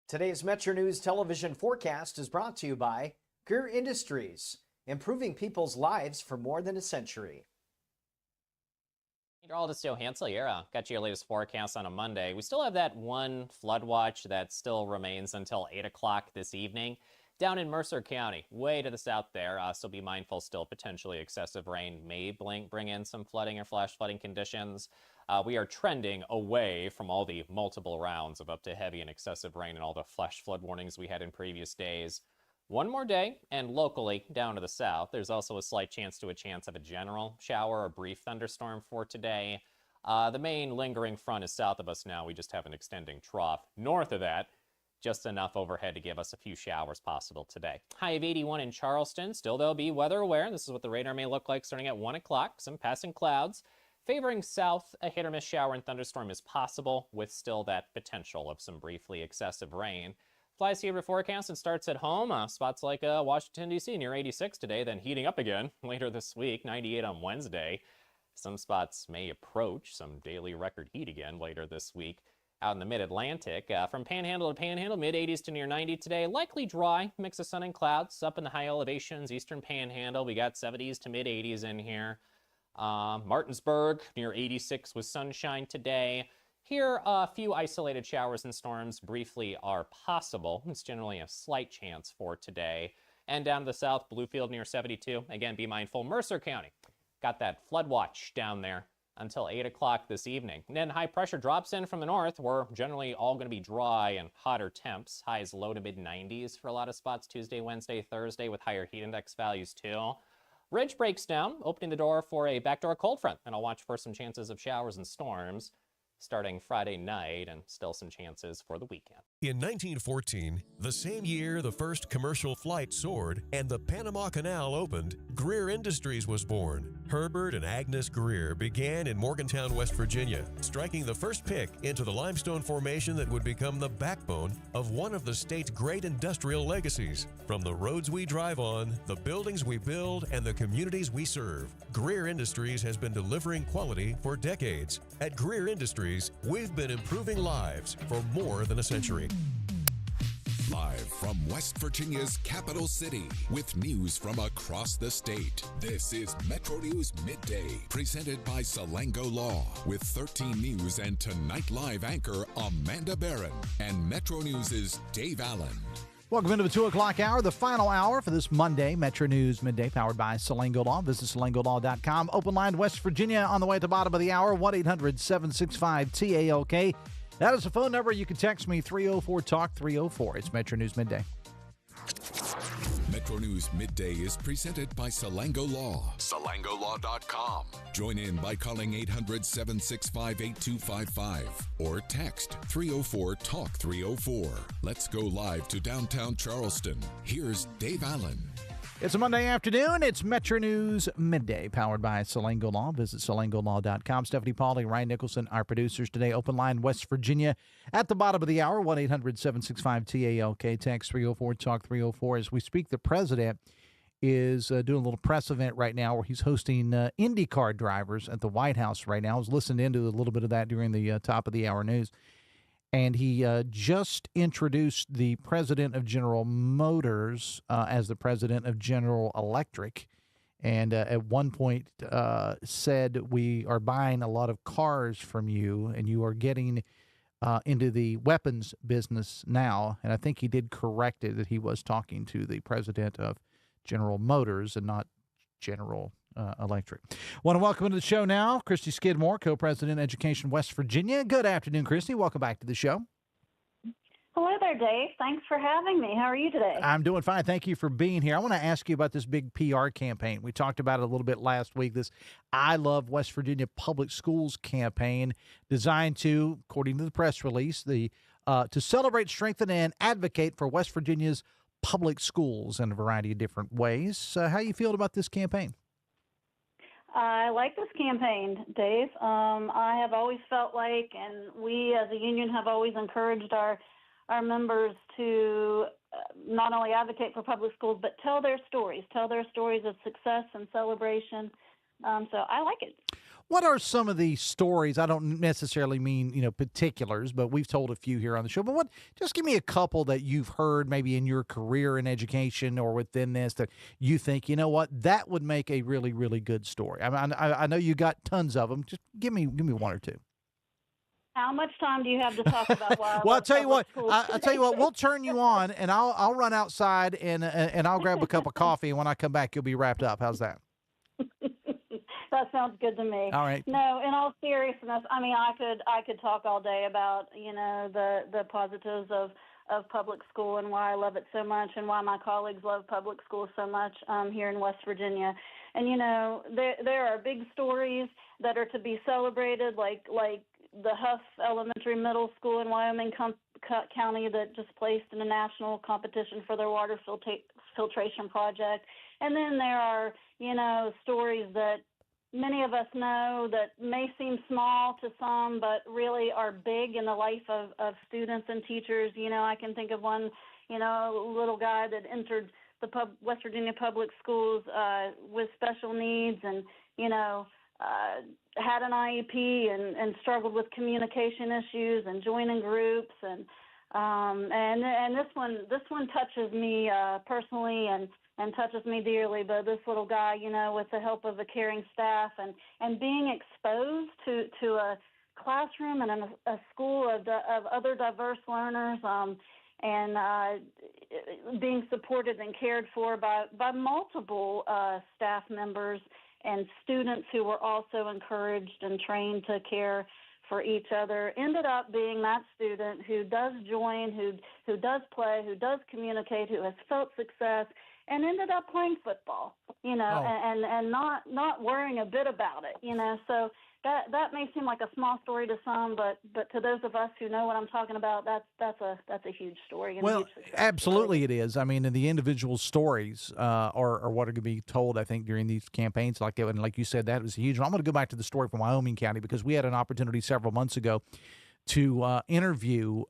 Today's Metro News television forecast is brought to you by Greer Industries, improving people's lives for more than a century. Meteorologist Hansel here. Got you your latest forecast on a Monday. We still have that one flood watch that still remains until 8 o'clock this evening. Down in Mercer County, way to the south there, so be mindful still potentially excessive rain may bring in some flooding or flash flooding conditions. We are trending away from all the multiple rounds of up to heavy and excessive rain and all the flash flood warnings we had in previous days. One more day, and locally down to the south, there's also a slight chance of a general shower or brief thunderstorm for today. The main lingering front is south of us now. We just have an extending trough. North of that, just enough overhead to give us a few showers possible today. High of 81 in Charleston. Still, they'll be weather aware. This is what the radar may look like starting at 1 o'clock. Some passing clouds. Favoring south, a hit or miss shower and thunderstorm is possible with still that potential of some briefly excessive rain. Flies here forecast and starts at home. Spots like Washington, D.C. near 86 today, then heating up again later this week, 98 on Wednesday. Some spots may approach some daily record heat again later this week. Out in the mid-Atlantic, from Panhandle to Panhandle, mid-80s to near 90 today. Likely dry, mix of sun and clouds. Up in the high elevations, eastern Panhandle, we got 70s to mid-80s in here. Martinsburg, near 86 with sunshine today. Here, a few isolated showers and storms briefly are possible. It's generally a slight chance for today. And down to the south, Bluefield near 72. Again, be mindful, Mercer County. Got that flood watch down there until 8 o'clock this evening. And then high pressure drops in from the north. We're generally all going to be dry and hotter temps. Highs low to mid-90s for a lot of spots Tuesday, Wednesday, Thursday with higher heat index values too. Ridge breaks down, opening the door for a backdoor cold front. And I'll watch for some chances of showers and storms starting Friday night, and still some chances for the weekend. In 1914, the same year the first commercial flight soared and the Panama Canal opened, Greer Industries was born. Herbert and Agnes Greer began in Morgantown, West Virginia, striking the first pick into the limestone formation that would become the backbone of one of the state's great industrial legacies. From the roads we drive on, the buildings we build, and the communities we serve, Greer Industries has been delivering quality for decades. At Greer Industries, we've been improving lives for more than a century. Live from West Virginia's capital city with news from across the state. This is Metro News Midday, presented by Salango Law with 13 News and Tonight Live anchor Amanda Barron and Metro News' Dave Allen. Welcome into the 2 o'clock hour, the final hour for this Monday, Metro News Midday, powered by Salango Law. Visit salangolaw.com. Open line West Virginia on the way at the bottom of the hour, 1-800-765-TALK. That is the phone number. You can text me, 304-TALK-304. It's Metro News Midday. Metro News Midday is presented by Salango Law. SalangoLaw.com. Join in by calling 800-765-8255 or text 304-TALK-304. Let's go live to downtown Charleston. Here's Dave Allen. It's a Monday afternoon. It's Metro News Midday, powered by Salango Law. Visit salangolaw.com. Stephanie Pauly, Ryan Nicholson, our producers today. Open line West Virginia at the bottom of the hour, 1-800-765-TALK. Text 304-TALK-304. As we speak, the president is doing a little press event right now where he's hosting IndyCar drivers at the White House right now. I was listening into a little bit of that during the top of the hour news. And he just introduced the president of General Motors as the president of General Electric. And at one point said, we are buying a lot of cars from you, and you are getting into the weapons business now. And I think he did correct it, that he was talking to the president of General Motors and not General Electric. Want to welcome to the show now Kristie Skidmore, co-president Education West Virginia. Good afternoon, Kristie. Welcome back to the show. Hello there, Dave. Thanks for having me. How are you today? I'm doing fine. Thank you for being here. I want to ask you about this big PR campaign. We talked about it a little bit last week, this I Love West Virginia Public Schools campaign designed to, according to the press release, to celebrate, strengthen, and advocate for West Virginia's public schools in a variety of different ways. How you feel about this campaign? I like this campaign, Dave. I have always felt like, and we as a union have always encouraged our members to not only advocate for public schools, but tell their stories of success and celebration. So I like it. What are some of the stories? I don't necessarily mean, particulars, but we've told a few here on the show. But just give me a couple that you've heard maybe in your career in education or within this that you think, you know what, that would make a really, really good story. I mean, I know you got tons of them. Just give me one or two. How much time do you have to talk about why I Well, love public schools? I'll tell you what, we'll turn you on, and I'll run outside and I'll grab a cup of coffee, and when I come back, you'll be wrapped up. How's that? That sounds good to me. All right. No, in all seriousness, I mean, I could talk all day about the positives of public school and why I love it so much and why my colleagues love public schools so much here in West Virginia. And there are big stories that are to be celebrated, like the Huff Elementary Middle School in Wyoming County that just placed in a national competition for their water filtration project. And then there are stories that many of us know that may seem small to some, but really are big in the life of students and teachers. I can think of one, little guy that entered the West Virginia public schools with special needs and, had an IEP and struggled with communication issues and joining groups and this one touches me personally and touches me dearly. But this little guy, with the help of a caring staff and being exposed to a classroom and a school of other diverse learners, and being supported and cared for by multiple staff members and students who were also encouraged and trained to care for each other, ended up being that student who does join, who does play, who does communicate, who has felt success, and ended up playing football, and not worrying a bit about it, So that may seem like a small story to some, but to those of us who know what I'm talking about, that's a huge story. And well, a huge success absolutely story. it is. I mean, the individual stories are what are going to be told, I think, during these campaigns like that. And like you said, that was huge. I'm going to go back to the story from Wyoming County because we had an opportunity several months ago to interview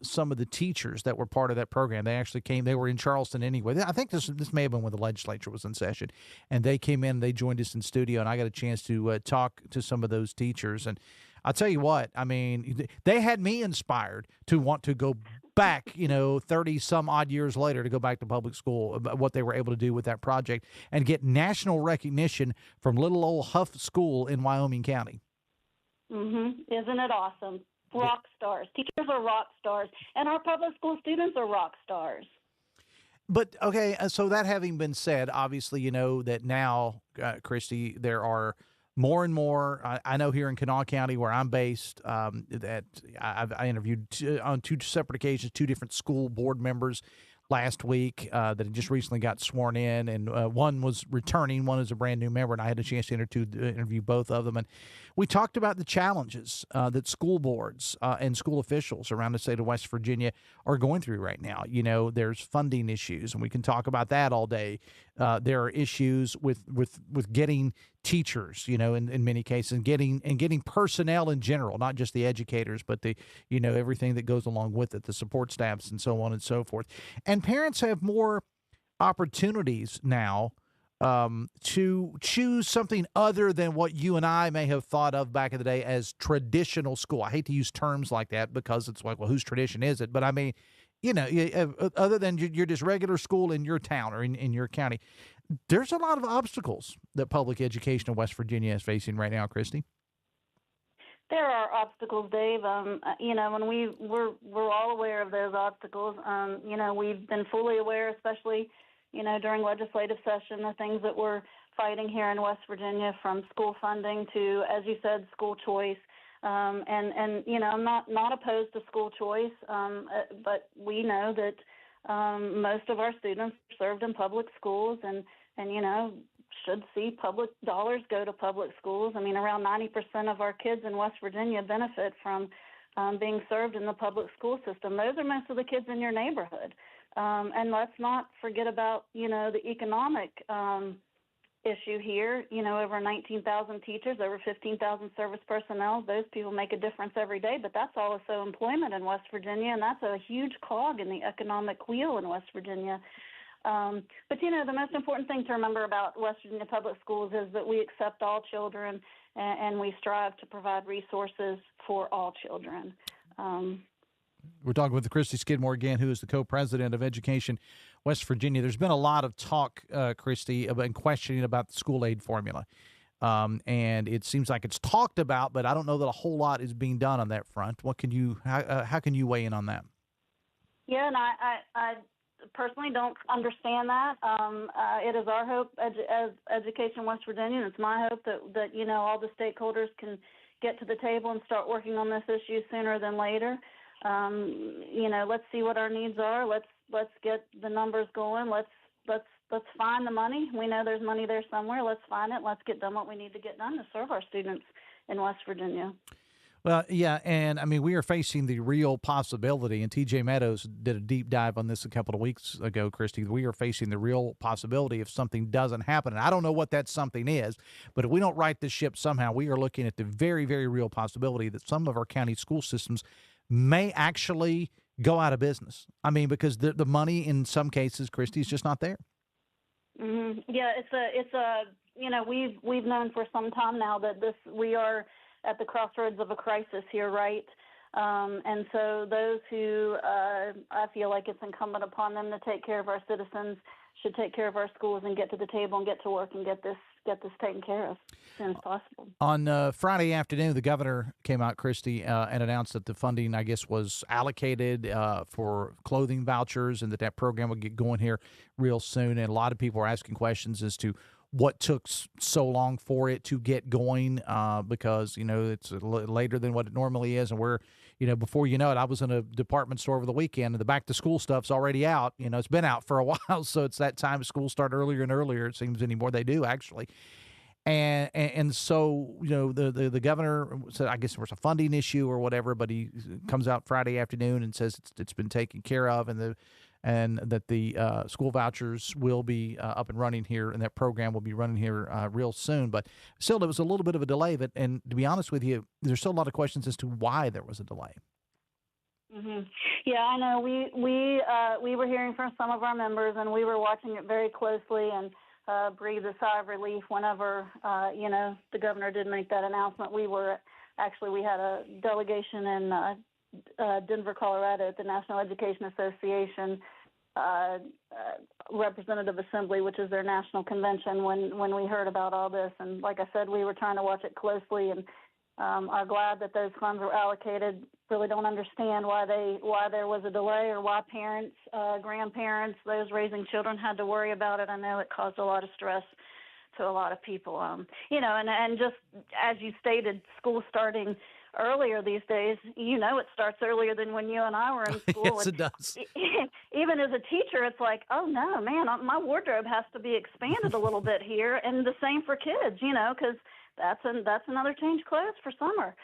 some of the teachers that were part of that program. They actually came. They were in Charleston anyway. I think this may have been when the legislature was in session, and they came in. They joined us in studio, and I got a chance to talk to some of those teachers. And I'll tell you what, I mean, they had me inspired to want to go back, 30 some odd years later to go back to public school, what they were able to do with that project and get national recognition from little old Huff School in Wyoming County. Mm-hmm. Isn't it awesome? Rock stars. Teachers are rock stars, and our public school students are rock stars. But, okay, so that having been said, obviously, that now, Kristie, there are more and more. I know here in Kanawha County, where I'm based, that I interviewed on two separate occasions, two different school board members last week that had just recently got sworn in, and one was returning, one is a brand new member, and I had a chance to interview both of them. And we talked about the challenges that school boards and school officials around the state of West Virginia are going through right now. There's funding issues, and we can talk about that all day. There are issues with getting teachers, in many cases, getting personnel in general, not just the educators, but the, everything that goes along with it, the support staffs and so on and so forth. And parents have more opportunities now to choose something other than what you and I may have thought of back in the day as traditional school. I hate to use terms like that because it's like, well, whose tradition is it? But I mean, other than your just regular school in your town or in your county, there's a lot of obstacles that public education in West Virginia is facing right now, Kristie. There are obstacles, Dave. When we're all aware of those obstacles. We've been fully aware, especially, during legislative session, the things that we're fighting here in West Virginia, from school funding to, as you said, school choice. I'm not opposed to school choice, but we know that most of our students are served in public schools and should see public dollars go to public schools. I mean, around 90% of our kids in West Virginia benefit from being served in the public school system. Those are most of the kids in your neighborhood. And let's not forget about, the economic issue here. Over 19,000 teachers, over 15,000 service personnel. Those people make a difference every day, but that's also employment in West Virginia, and that's a huge cog in the economic wheel in West Virginia. But, the most important thing to remember about West Virginia Public Schools is that we accept all children and we strive to provide resources for all children. We're talking with Kristie Skidmore again, who is the co-president of Education West Virginia. There's been a lot of talk, Kristie, and questioning about the school aid formula. And it seems like it's talked about, but I don't know that a whole lot is being done on that front. How can you weigh in on that? Yeah, and I personally don't understand that. It is our hope as Education West Virginia, and it's my hope that all the stakeholders can get to the table and start working on this issue sooner than later. Let's see what our needs are. Let's get the numbers going. Let's find the money. We know there's money there somewhere. Let's find it. Let's get done what we need to get done to serve our students in West Virginia. Well, yeah, and I mean, we are facing the real possibility, and TJ Meadows did a deep dive on this a couple of weeks ago, Kristie. We are facing the real possibility if something doesn't happen. And I don't know what that something is, but if we don't right this ship somehow, we are looking at the very, very real possibility that some of our county school systems may actually go out of business. I mean, because the money in some cases, Kristie, is just not there. Mm-hmm. Yeah, we've known for some time now that we are at the crossroads of a crisis here, right? And so those who I feel like it's incumbent upon them to take care of our citizens should take care of our schools and get to the table and get to work and get this taken care of as soon as possible. On Friday afternoon, the governor came out, Kristie, and announced that the funding, I guess, was allocated for clothing vouchers and that program would get going here real soon. And a lot of people are asking questions as to what took so long for it to get going because, it's later than what it normally is. And we're, before you know it, I was in a department store over the weekend and the back-to-school stuff's already out. It's been out for a while, so it's that time schools start earlier and earlier, it seems anymore. They do, actually. And so, the governor said, I guess there was a funding issue or whatever, but he comes out Friday afternoon and says it's been taken care of and that the school vouchers will be up and running here, and that program will be running here real soon. But still, there was a little bit of a delay. And to be honest with you, there's still a lot of questions as to why there was a delay. Mm-hmm. Yeah, I know. We were hearing from some of our members, and we were watching it very closely and breathed a sigh of relief whenever, the governor did make that announcement. We had a delegation in Denver, Colorado at the National Education Association Representative Assembly, which is their national convention, when we heard about all this. And like I said, we were trying to watch it closely and are glad that those funds were allocated. Really don't understand why there was a delay or why parents, grandparents, those raising children had to worry about it. I know it caused a lot of stress to a lot of people. And just as you stated, school starting earlier these days, it starts earlier than when you and I were in school. Yes, it does. Even as a teacher, it's like, oh no, man, my wardrobe has to be expanded a little bit here, and the same for kids, because that's another change clothes for summer.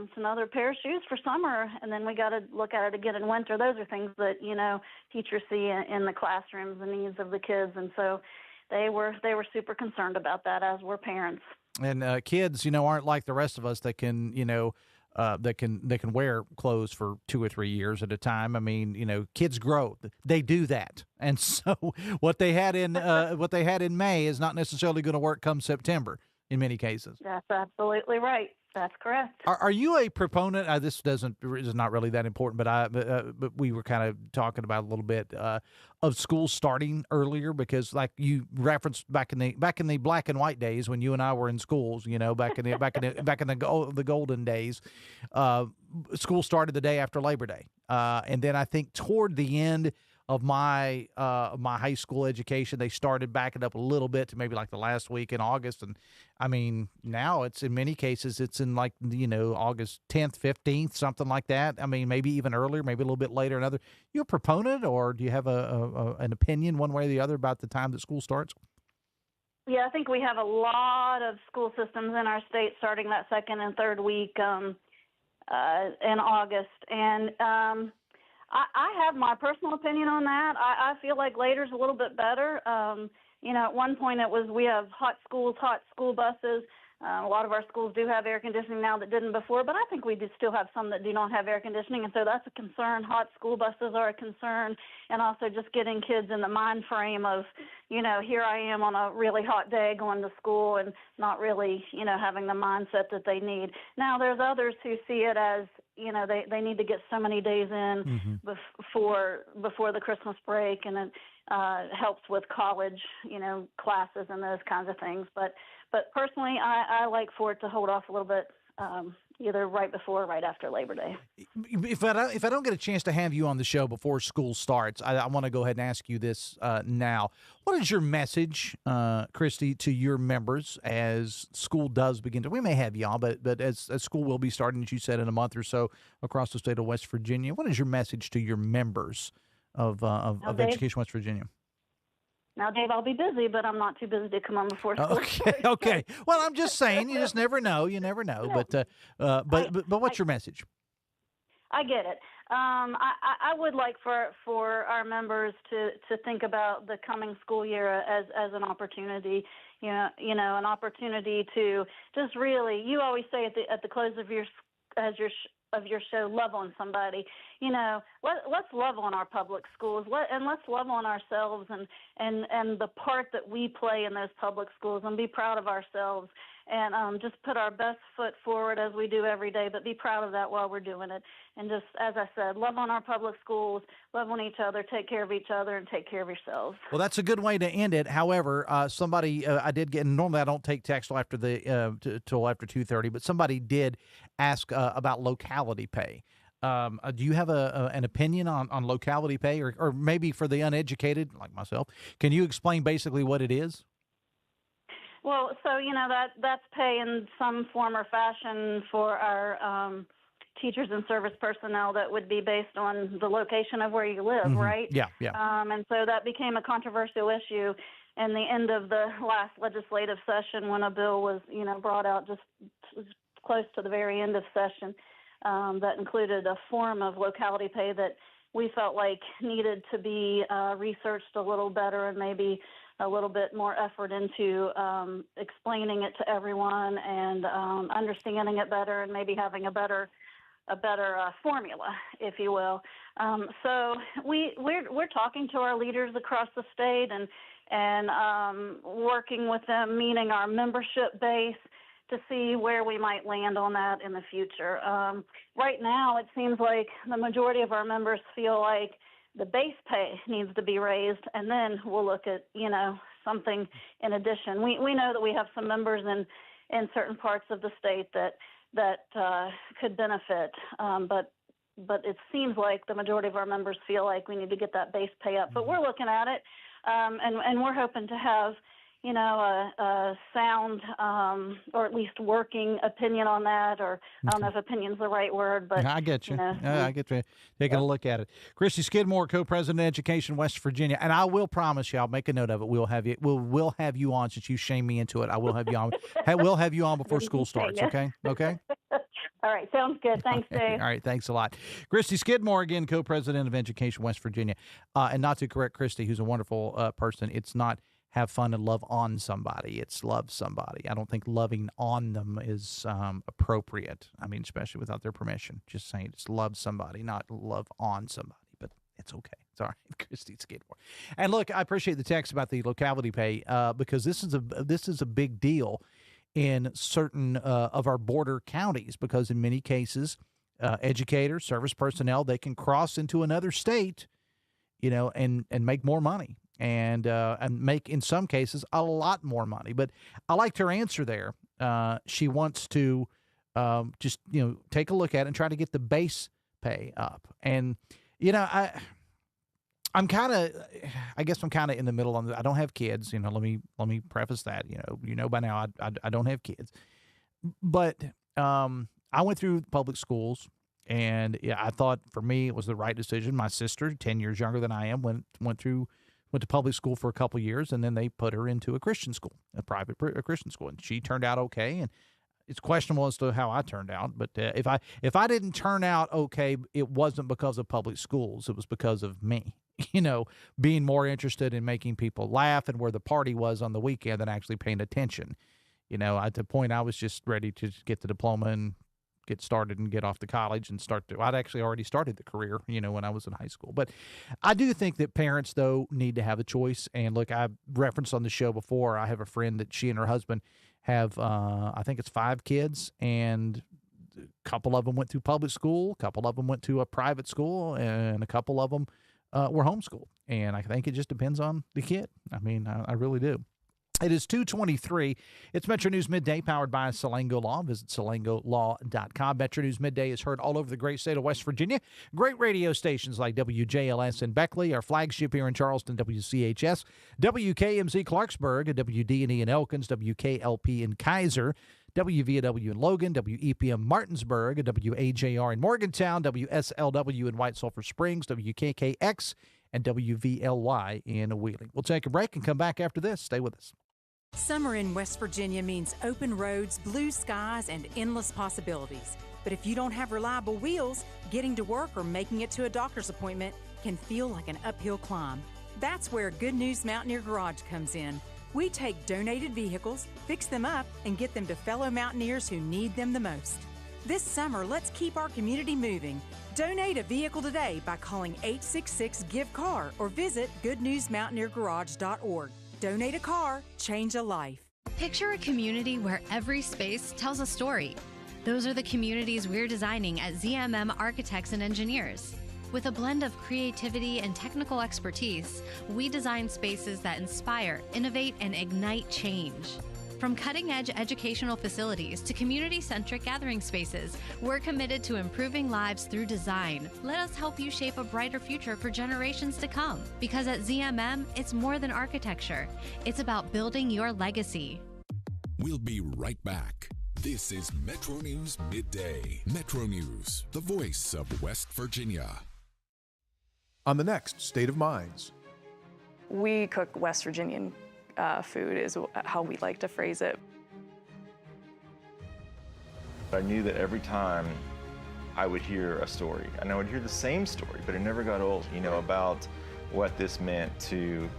It's another pair of shoes for summer, and then we got to look at it again in winter. Those are things that teachers see in the classrooms, the needs of the kids, and so they were super concerned about that, as were parents. And kids, aren't like the rest of us that can, they can wear clothes for 2 or 3 years at a time. I mean, kids grow; they do that, and so what they had in May is not necessarily going to work come September in many cases. That's absolutely right. That's correct. Are you a proponent? This is not really that important, but we were kind of talking about a little bit of schools starting earlier, because, like you referenced back in the black and white days when you and I were in schools, back in the golden days, school started the day after Labor Day, and then I think toward the end of my high school education, they started backing up a little bit to maybe like the last week in August. And I mean, now it's in many cases, it's in like, August 10th, 15th, something like that. I mean, maybe even earlier, maybe a little bit later. You a proponent, or do you have an opinion one way or the other about the time that school starts? Yeah, I think we have a lot of school systems in our state starting that second and third week in August. And, I have my personal opinion on that. I feel like later's a little bit better. At one point it was, we have hot school buses. A lot of our schools do have air conditioning now that didn't before, but I think we do still have some that do not have air conditioning, and so that's a concern. Hot school buses are a concern, and also just getting kids in the mind frame of, here I am on a really hot day going to school and not really, having the mindset that they need. Now, there's others who see it as, they need to get so many days in before the Christmas break, and it helps with college, classes and those kinds of things. But personally, I like for it to hold off a little bit, either right before or right after Labor Day. If I don't get a chance to have you on the show before school starts, I want to go ahead and ask you this now. What is your message, Kristie, to your members as school does begin to? We may have y'all, but as school will be starting, as you said, in a month or so across the state of West Virginia. What is your message to your members of Education West Virginia? Now, Dave, I'll be busy, but I'm not too busy to come on before school. Okay. Well, I'm just saying, you just never know. You never know. Yeah. But what's your message? I get it. I would like for our members to think about the coming school year as an opportunity. An opportunity to just really. You always say at the close of your show, love on somebody. Let's love on our public schools, and let's love on ourselves and the part that we play in those public schools, and be proud of ourselves, and just put our best foot forward as we do every day, but be proud of that while we're doing it. And just, as I said, love on our public schools, love on each other, take care of each other, and take care of yourselves. Well, that's a good way to end it. However, somebody I did get, and normally I don't take text till after till after 2:30, but somebody did ask about locality pay. Do you have an opinion on locality pay, or maybe for the uneducated like myself? Can you explain basically what it is? Well, so that's pay in some form or fashion for our teachers and service personnel that would be based on the location of where you live, right? Yeah. And so that became a controversial issue in the end of the last legislative session when a bill was, brought out just close to the very end of session that included a form of locality pay that we felt like needed to be researched a little better, and maybe a little bit more effort into explaining it to everyone and understanding it better, and maybe having a better formula, if you will. So we're talking to our leaders across the state and working with them, meaning our membership base, to see where we might land on that in the future. Right now, it seems like the majority of our members feel like the base pay needs to be raised, and then we'll look at, something in addition. We know that we have some members in certain parts of the state that could benefit, but it seems like the majority of our members feel like we need to get that base pay up. But we're looking at it, and we're hoping to have a sound or at least working opinion on that, or I don't know if opinion's the right word, but I get you. I get you. Taking a look at it. Kristie Skidmore, co-president of Education West Virginia, and I will promise you, I'll make a note of it. We'll have you on, since you shamed me into it. I will have you on. We'll have you on before school starts. Okay. All right, sounds good. Thanks, Dave. All right, thanks a lot. Kristie Skidmore, again, co-president of Education West Virginia, and not to correct Kristie, who's a wonderful person. It's not have fun and love on somebody. It's love somebody. I don't think loving on them is appropriate. I mean, especially without their permission. Just saying, it's love somebody, not love on somebody. But it's okay. It's all right, Kristie Skidmore. And look, I appreciate the text about the locality pay because this is a big deal in certain of our border counties, because in many cases, educators, service personnel, they can cross into another state, and make more money. And make, in some cases, a lot more money. But I liked her answer there. She wants to just, take a look at it and try to get the base pay up. And, I'm kind of in the middle on that. I don't have kids. Let me preface that. By now I don't have kids. But I went through public schools, and I thought for me it was the right decision. My sister, 10 years younger than I am, went to public school for a couple years, and then they put her into a Christian school, a Christian school, and she turned out okay. And it's questionable as to how I turned out, but if I didn't turn out okay, it wasn't because of public schools. It was because of me, being more interested in making people laugh and where the party was on the weekend than actually paying attention. At the point I was just ready to get the diploma and get started and get off to college and I'd actually already started the career, when I was in high school. But I do think that parents, though, need to have a choice. And look, I referenced on the show before, I have a friend that she and her husband have, I think it's 5 kids, and a couple of them went through public school, a couple of them went to a private school, and a couple of them were homeschooled. And I think it just depends on the kid. I really do. It is 2:23. It's Metro News Midday, powered by Salango Law. Visit salangolaw.com. Metro News Midday is heard all over the great state of West Virginia. Great radio stations like WJLS in Beckley, our flagship here in Charleston, WCHS, WKMZ Clarksburg, WD&E in Elkins, WKLP in Kaiser, WVW in Logan, WEPM Martinsburg, WAJR in Morgantown, WSLW in White Sulphur Springs, WKKX, and WVLY in Wheeling. We'll take a break and come back after this. Stay with us. Summer in West Virginia means open roads, blue skies, and endless possibilities. But if you don't have reliable wheels, getting to work or making it to a doctor's appointment can feel like an uphill climb. That's where Good News Mountaineer Garage comes in. We take donated vehicles, fix them up, and get them to fellow mountaineers who need them the most. This summer, let's keep our community moving. Donate a vehicle today by calling 866-GIVE-CAR or visit goodnewsmountaineergarage.org. Donate a car, change a life. Picture a community where every space tells a story. Those are the communities we're designing at ZMM Architects and Engineers. With a blend of creativity and technical expertise, we design spaces that inspire, innovate, and ignite change. From cutting-edge educational facilities to community-centric gathering spaces, we're committed to improving lives through design. Let us help you shape a brighter future for generations to come. Because at ZMM, it's more than architecture. It's about building your legacy. We'll be right back. This is Metro News Midday. Metro News, the voice of West Virginia. On the next State of Minds. We cook West Virginian food is how we like to phrase it. I knew that every time I would hear a story, and I would hear the same story, but it never got old, about what this meant to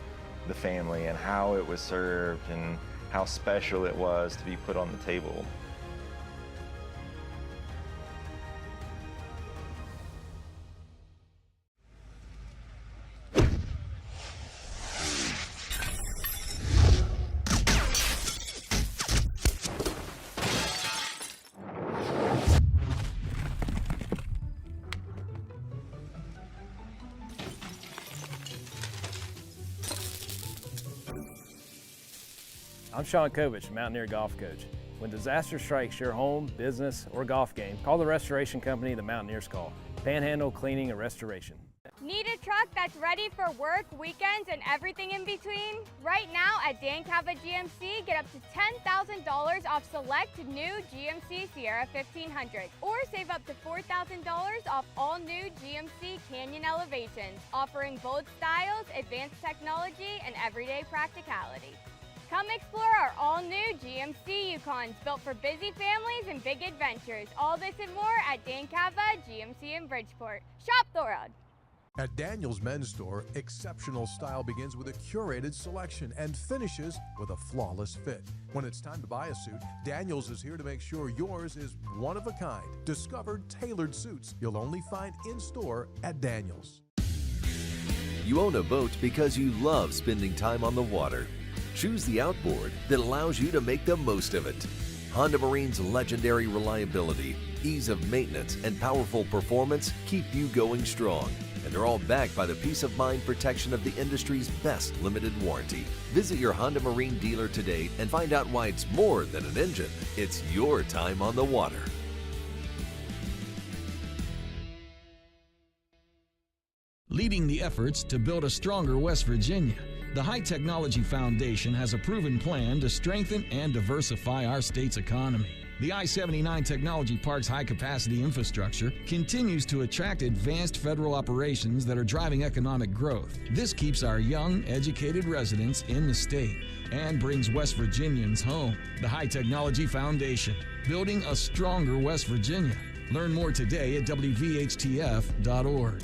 the family and how it was served and how special it was to be put on the table. I'm Sean Kovich, Mountaineer Golf Coach. When disaster strikes your home, business, or golf game, call the restoration company the Mountaineers call. Panhandle Cleaning and Restoration. Need a truck that's ready for work, weekends, and everything in between? Right now at Dan Cava GMC, get up to $10,000 off select new GMC Sierra 1500, or save up to $4,000 off all new GMC Canyon Elevations, offering bold styles, advanced technology, and everyday practicality. Come explore our all-new GMC Yukons, built for busy families and big adventures. All this and more at Dan Cava GMC in Bridgeport. Shop Thorold. At Daniel's Men's Store, exceptional style begins with a curated selection and finishes with a flawless fit. When it's time to buy a suit, Daniel's is here to make sure yours is one of a kind. Discover tailored suits you'll only find in-store at Daniel's. You own a boat because you love spending time on the water. Choose the outboard that allows you to make the most of it. Honda Marine's legendary reliability, ease of maintenance, and powerful performance keep you going strong. And they're all backed by the peace of mind protection of the industry's best limited warranty. Visit your Honda Marine dealer today and find out why it's more than an engine. It's your time on the water. Leading the efforts to build a stronger West Virginia, the High Technology Foundation has a proven plan to strengthen and diversify our state's economy. The I-79 Technology Park's high-capacity infrastructure continues to attract advanced federal operations that are driving economic growth. This keeps our young, educated residents in the state and brings West Virginians home. The High Technology Foundation, building a stronger West Virginia. Learn more today at WVHTF.org.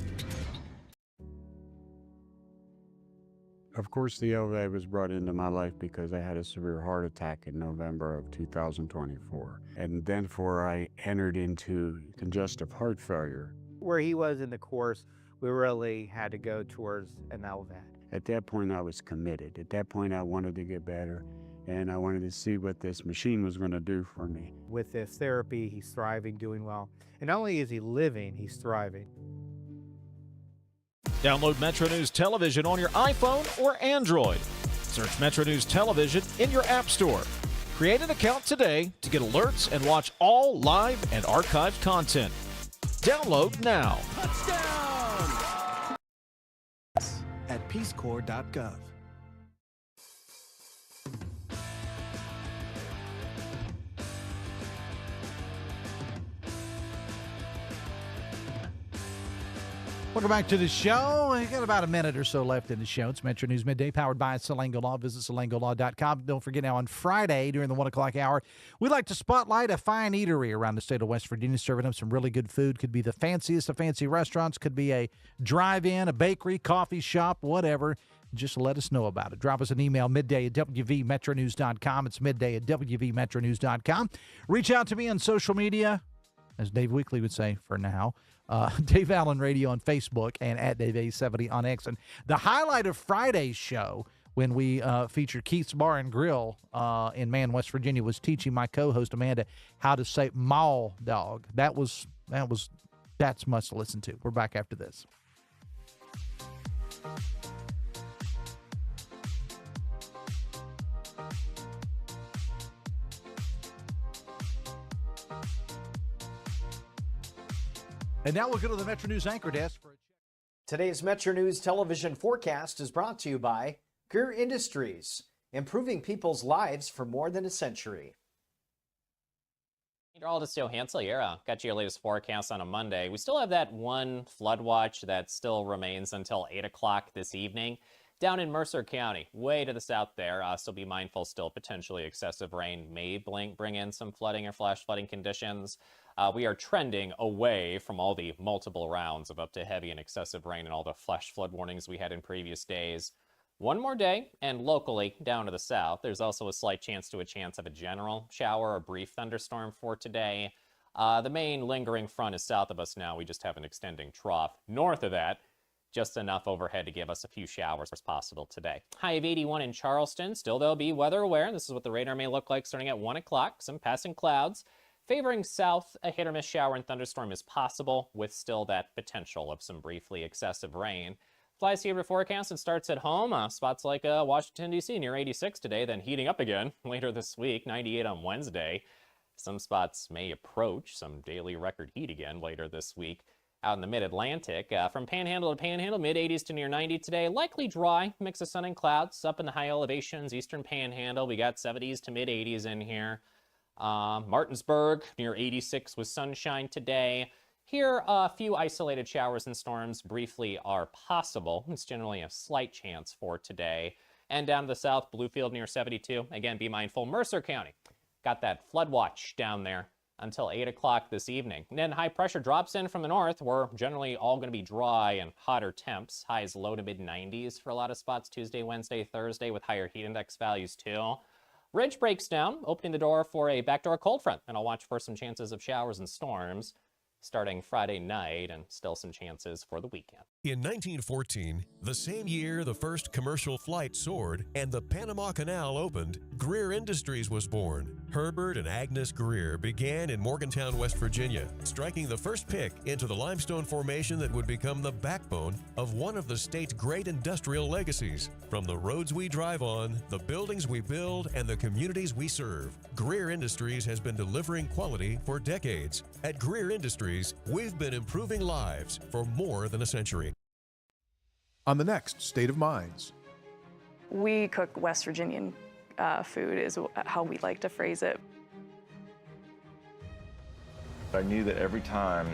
Of course, the elevator was brought into my life because I had a severe heart attack in November of 2024. And then I entered into congestive heart failure. Where he was in the course, we really had to go towards an LVAD. At that point, I was committed. At that point, I wanted to get better, and I wanted to see what this machine was going to do for me. With this therapy, he's thriving, doing well. And not only is he living, he's thriving. Download Metro News Television on your iPhone or Android. Search Metro News Television in your App Store. Create an account today to get alerts and watch all live and archived content. Download now. Touchdown! At peacecorps.gov. Welcome back to the show. We got about a minute or so left in the show. It's Metro News Midday, powered by Salango Law. Visit salangolaw.com. Don't forget, now on Friday during the 1 o'clock hour, we like to spotlight a fine eatery around the state of West Virginia, serving up some really good food. Could be the fanciest of fancy restaurants. Could be a drive-in, a bakery, coffee shop, whatever. Just let us know about it. Drop us an email, midday@wvmetronews.com. It's midday@wvmetronews.com. Reach out to me on social media, as Dave Weekly would say, for now. Dave Allen Radio on Facebook and at Dave870 on X. And the highlight of Friday's show, when we featured Keith's Bar and Grill in Man, West Virginia, was teaching my co-host Amanda how to say mall dog. That's much to listen to. We're back after this. And now we'll go to the Metro News anchor desk for a check. Today's Metro News television forecast is brought to you by Greer Industries, improving people's lives for more than a century. Meteorologist Joe Hansel here. Got you your latest forecast on a Monday. We still have that one flood watch that still remains until 8 o'clock this evening. Down in Mercer County, way to the south there. So be mindful still potentially excessive rain may bring in some flooding or flash flooding conditions. We are trending away from all the multiple rounds of up to heavy and excessive rain and all the flash flood warnings we had in previous days. One more day, and locally down to the south, there's also a slight chance of a general shower or brief thunderstorm for today. The main lingering front is south of us now. We just have an extending trough. North of that, just enough overhead to give us a few showers as possible today. High of 81 in Charleston. Still, they'll be weather aware. This is what the radar may look like starting at 1 o'clock. Some passing clouds. Favoring south, a hit or miss shower and thunderstorm is possible, with still that potential of some briefly excessive rain. Flies here to forecast and starts at home. Spots like Washington, D.C. near 86 today, then heating up again later this week, 98 on Wednesday. Some spots may approach some daily record heat again later this week. Out in the mid-Atlantic, from Panhandle to Panhandle, mid-80s to near 90 today. Likely dry, mix of sun and clouds. Up in the high elevations, eastern Panhandle, we got 70s to mid-80s in here. Martinsburg, near 86 with sunshine today. Here, a few isolated showers and storms briefly are possible. It's generally a slight chance for today. And down to the south, Bluefield near 72. Again, be mindful. Mercer County, got that flood watch down there until 8 o'clock this evening. And then high pressure drops in from the north. We're generally all going to be dry and hotter temps. Highs low to mid-90s for a lot of spots Tuesday, Wednesday, Thursday, with higher heat index values too. Ridge breaks down, opening the door for a backdoor cold front, and I'll watch for some chances of showers and storms starting Friday night, and still some chances for the weekend. In 1914, the same year the first commercial flight soared and the Panama Canal opened, Greer Industries was born. Herbert and Agnes Greer began in Morgantown, West Virginia, striking the first pick into the limestone formation that would become the backbone of one of the state's great industrial legacies. From the roads we drive on, the buildings we build, and the communities we serve, Greer Industries has been delivering quality for decades. At Greer Industries, we've been improving lives for more than a century. On the next State of Minds. We cook West Virginian food is how we like to phrase it. I knew that every time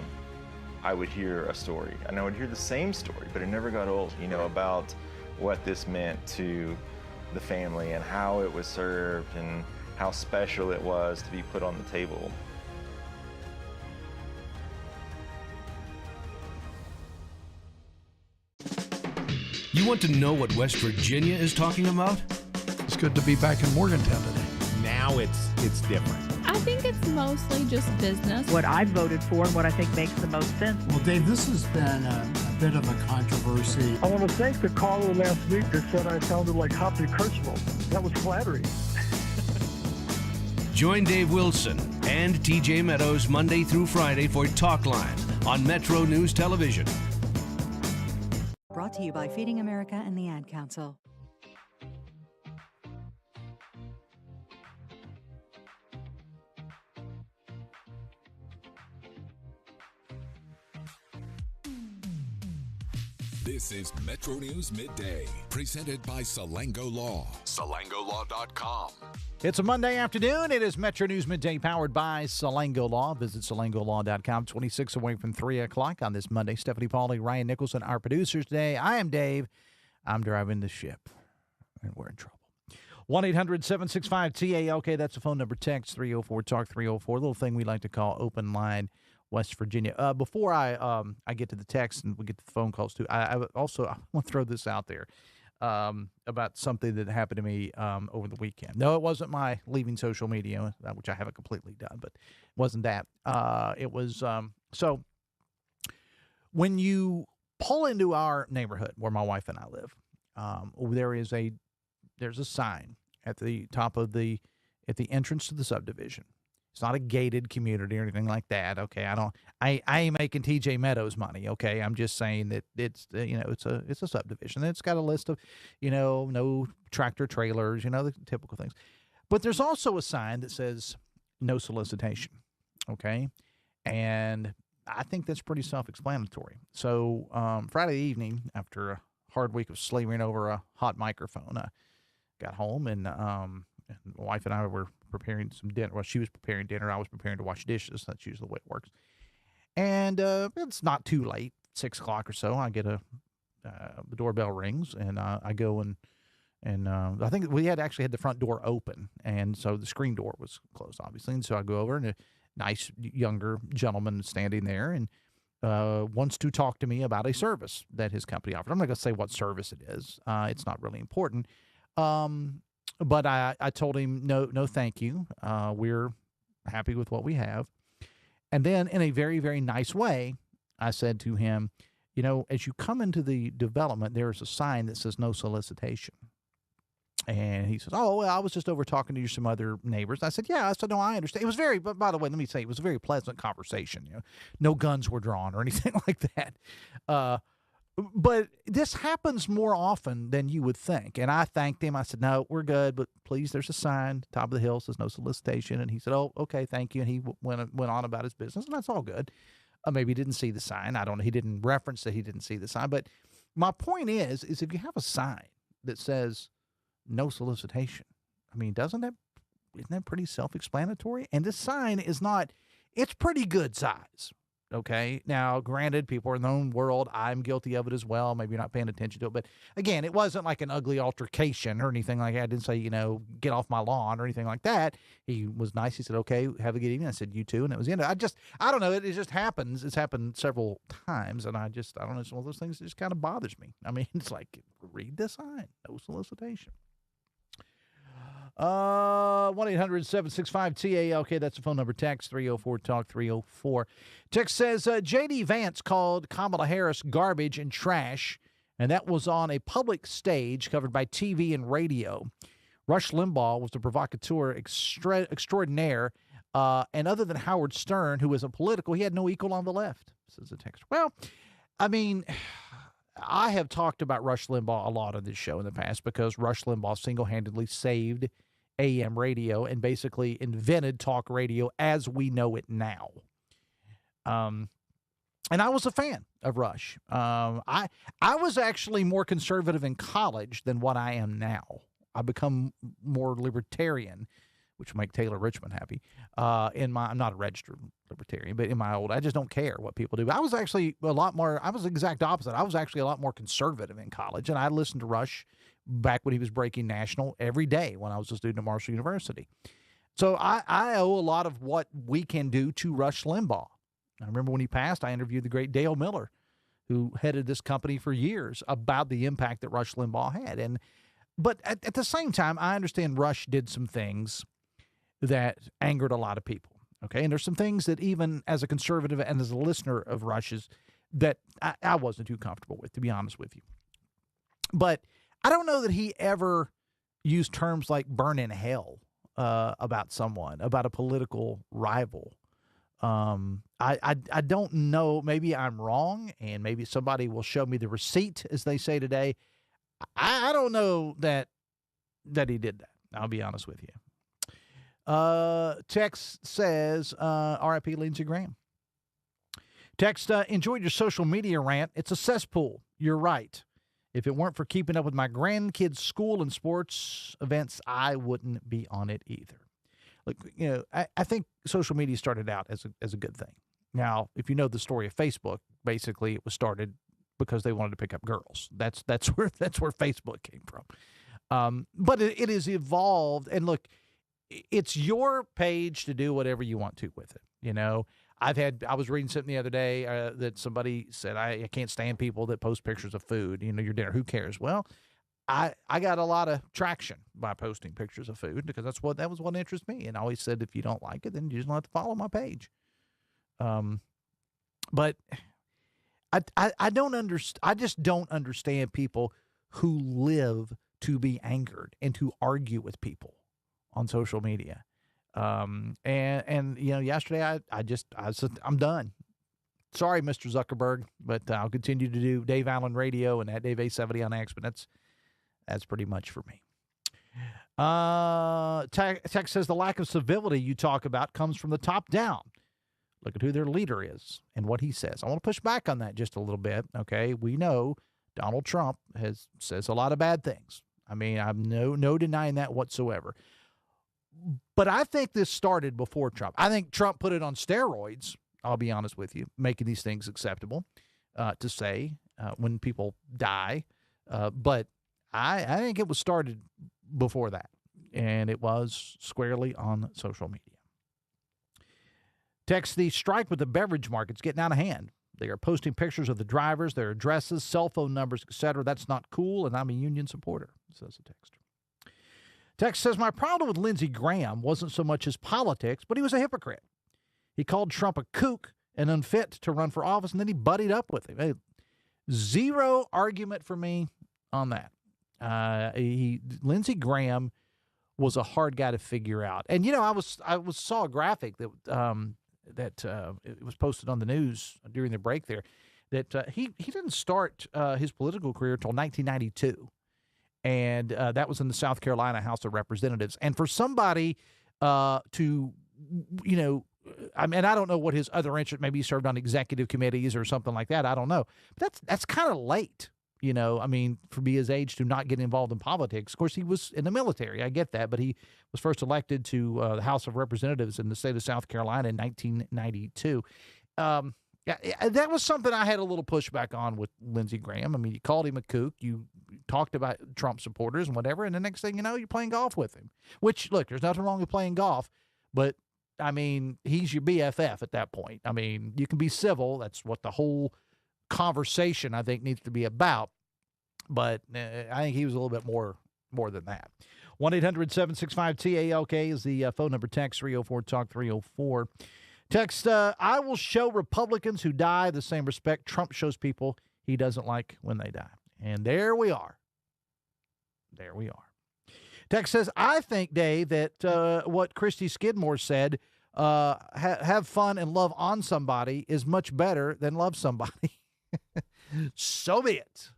I would hear a story, and I would hear the same story, but it never got old, about what this meant to the family and how it was served and how special it was to be put on the table. You want to know what West Virginia is talking about? It's good to be back in Morgantown today. Now it's different. I think it's mostly just business. What I voted for and what I think makes the most sense. Well, Dave, this has been a bit of a controversy. I want to thank the caller last week that said I sounded like Hoppy Kercheval. That was flattering. Join Dave Wilson and TJ Meadows Monday through Friday for Talk Line on Metro News Television. Brought to you by Feeding America and the Ad Council. This is Metro News Midday, presented by Salango Law. SalangoLaw.com. It's a Monday afternoon. It is Metro News Midday powered by Salango Law. Visit SalangoLaw.com. 26 away from 3 o'clock on this Monday. Stephanie Pauly, Ryan Nicholson, our producers today. I am Dave. I'm driving the ship, and we're in trouble. 1-800-765-TALK. That's the phone number. Text 304-TALK-304. A little thing we like to call Open Line West Virginia. Before I get to the text and we get to the phone calls too, I want to throw this out there about something that happened to me over the weekend. No, it wasn't my leaving social media, which I haven't completely done, but it wasn't that. It was so when you pull into our neighborhood where my wife and I live, there's a sign at the top of the entrance to the subdivision. It's not a gated community or anything like that. Okay, I ain't making TJ Meadows money. Okay, I'm just saying that it's a subdivision. It's got a list of no tractor trailers, the typical things. But there's also a sign that says no solicitation. Okay, and I think that's pretty self-explanatory. So Friday evening, after a hard week of slavering over a hot microphone, I got home and my wife and I were preparing some dinner. Well, she was preparing dinner. I was preparing to wash dishes. That's usually the way it works. And it's not too late, 6 o'clock or so. I get the doorbell rings, and I go and I think we actually had the front door open, and so the screen door was closed, obviously. And so I go over, and a nice younger gentleman standing there, and wants to talk to me about a service that his company offers. I'm not going to say what service it is. It's not really important. But I told him, no, thank you. We're happy with what we have. And then in a very, very nice way, I said to him, as you come into the development, there's a sign that says no solicitation. And he says, oh, well, I was just over talking to some other neighbors. I said, yeah. I said, no, I understand. It was but by the way, let me say, it was a very pleasant conversation. No guns were drawn or anything like that. But this happens more often than you would think. And I thanked him. I said, no, we're good, but please, there's a sign, top of the hill, says no solicitation. And he said, oh, okay, thank you. And he went on about his business, and that's all good. Maybe he didn't see the sign. I don't know. He didn't reference that he didn't see the sign. But my point is if you have a sign that says no solicitation, isn't that pretty self-explanatory? And this sign it's pretty good size. Okay. Now, granted, people are in their own world. I'm guilty of it as well. Maybe you're not paying attention to it. But again, it wasn't like an ugly altercation or anything like that. I didn't say, get off my lawn or anything like that. He was nice. He said, okay, have a good evening. I said, you too. And it was the end. I don't know. It just happens. It's happened several times. And I don't know. It's one of those things that just kind of bothers me. It's like, read the sign. No solicitation. 1-800-765-TALK. That's the phone number. Text 304-TALK-304. Text says, J.D. Vance called Kamala Harris garbage and trash, and that was on a public stage covered by TV and radio. Rush Limbaugh was the provocateur extraordinaire, and other than Howard Stern, who was a political, he had no equal on the left, says the text. Well, I have talked about Rush Limbaugh a lot on this show in the past because Rush Limbaugh single-handedly saved AM radio and basically invented talk radio as we know it now. And I was a fan of Rush. I was actually more conservative in college than what I am now. I've become more libertarian, which will make Taylor Richmond happy. I'm not a registered libertarian, but in my I just don't care what people do. I was actually I was the exact opposite. I was actually a lot more conservative in college, and I listened to Rush back when he was breaking national every day when I was a student at Marshall University. So I owe a lot of what we can do to Rush Limbaugh. I remember when he passed, I interviewed the great Dale Miller, who headed this company for years, about the impact that Rush Limbaugh had. But at the same time, I understand Rush did some things that angered a lot of people. Okay, and there's some things that even as a conservative and as a listener of Rush's that I wasn't too comfortable with, to be honest with you. But I don't know that he ever used terms like burn in hell about someone, about a political rival. I don't know. Maybe I'm wrong, and maybe somebody will show me the receipt, as they say today. I don't know that he did that. I'll be honest with you. Text says, R.I.P. Lindsey Graham. Text, enjoyed your social media rant. It's a cesspool. You're right. If it weren't for keeping up with my grandkids' school and sports events, I wouldn't be on it either. Look, I think social media started out as a good thing. Now, if you know the story of Facebook, basically it was started because they wanted to pick up girls. That's where Facebook came from. But it has evolved, and look, it's your page to do whatever you want to with it. I was reading something the other day that somebody said, I can't stand people that post pictures of food, your dinner. Who cares? Well, I got a lot of traction by posting pictures of food because that was what interests me. And I always said, if you don't like it, then you just don't have to follow my page. But I just don't understand people who live to be angered and to argue with people on social media. Yesterday I said, I'm done. Sorry, Mr. Zuckerberg, but I'll continue to do Dave Allen Radio and at Dave A70 on X, but that's pretty much for me. Text says the lack of civility you talk about comes from the top down. Look at who their leader is and what he says. I want to push back on that just a little bit. Okay. We know Donald Trump says a lot of bad things. I mean, I'm no denying that whatsoever. But I think this started before Trump. I think Trump put it on steroids, I'll be honest with you, making these things acceptable to say when people die. But I think it was started before that, and it was squarely on social media. Text, the strike with the beverage market's getting out of hand. They are posting pictures of the drivers, their addresses, cell phone numbers, etc. That's not cool, and I'm a union supporter, says the texter. Text says, my problem with Lindsey Graham wasn't so much his politics, but he was a hypocrite. He called Trump a kook and unfit to run for office, and then he buddied up with him. Hey, zero argument for me on that. Lindsey Graham was a hard guy to figure out. And, I saw a graphic that it was posted on the news during the break there that he didn't start his political career until 1992. And that was in the South Carolina House of Representatives. And for somebody I don't know what his other interest, maybe he served on executive committees or something like that. I don't know. But that's kind of late, for me his age to not get involved in politics. Of course, he was in the military. I get that. But he was first elected to the House of Representatives in the state of South Carolina in 1992. That was something I had a little pushback on with Lindsey Graham. I mean, you called him a kook. You talked about Trump supporters and whatever. And the next thing you know, you're playing golf with him. Which, look, there's nothing wrong with playing golf. But, I mean, he's your BFF at that point. I mean, you can be civil. That's what the whole conversation, I think, needs to be about. But I think he was a little bit more than that. 1-800-765-TALK is the phone number. Text 304-TALK-304. Text, I will show Republicans who die the same respect Trump shows people he doesn't like when they die. And there we are. There we are. Text says, I think, Dave, that what Kristie Skidmore said, have fun and love on somebody is much better than love somebody. So be it.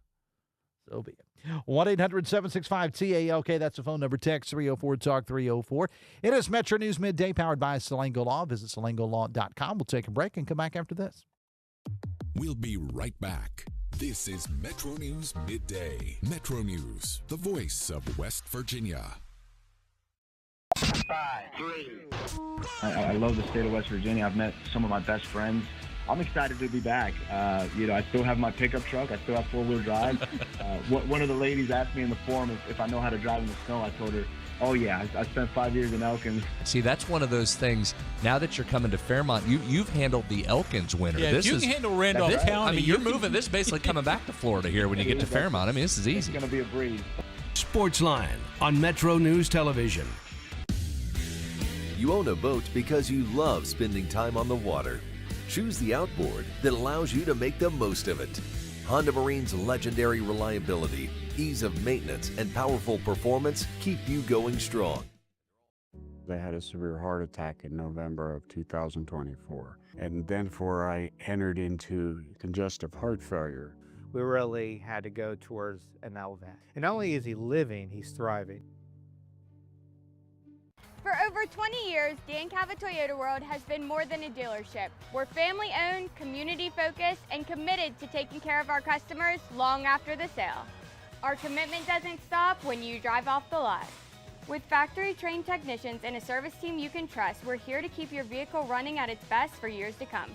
So be it. 1-800-765-TALK. That's the phone number. Text 304-TALK-304. It is Metro News Midday, powered by Salango Law. Visit salangolaw.com. We'll take a break and come back after this. We'll be right back. This is Metro News Midday. Metro News, the voice of West Virginia. 5, 3. I love the state of West Virginia. I've met some of my best friends. I'm excited to be back. I still have my pickup truck. I still have four-wheel drive. One of the ladies asked me in the forum if I know how to drive in the snow. I told her Oh, yeah. I spent 5 years in Elkins. See, that's one of those things. Now that you're coming to Fairmont, you've handled the Elkins winter. Yeah, if you can handle Randolph County. I mean, you're moving. This is basically coming back to Florida here when you get to Fairmont. I mean, this is easy. It's going to be a breeze. Sportsline on Metro News Television. You own a boat because you love spending time on the water. Choose the outboard that allows you to make the most of it. Honda Marine's legendary reliability, ease of maintenance, and powerful performance keep you going strong. I had a severe heart attack in November of 2024. And then I entered into congestive heart failure. We really had to go towards an LVAD. And not only is he living, he's thriving. For over 20 years, Dan Cava Toyota World has been more than a dealership. We're family-owned, community-focused, and committed to taking care of our customers long after the sale. Our commitment doesn't stop when you drive off the lot. With factory-trained technicians and a service team you can trust, we're here to keep your vehicle running at its best for years to come.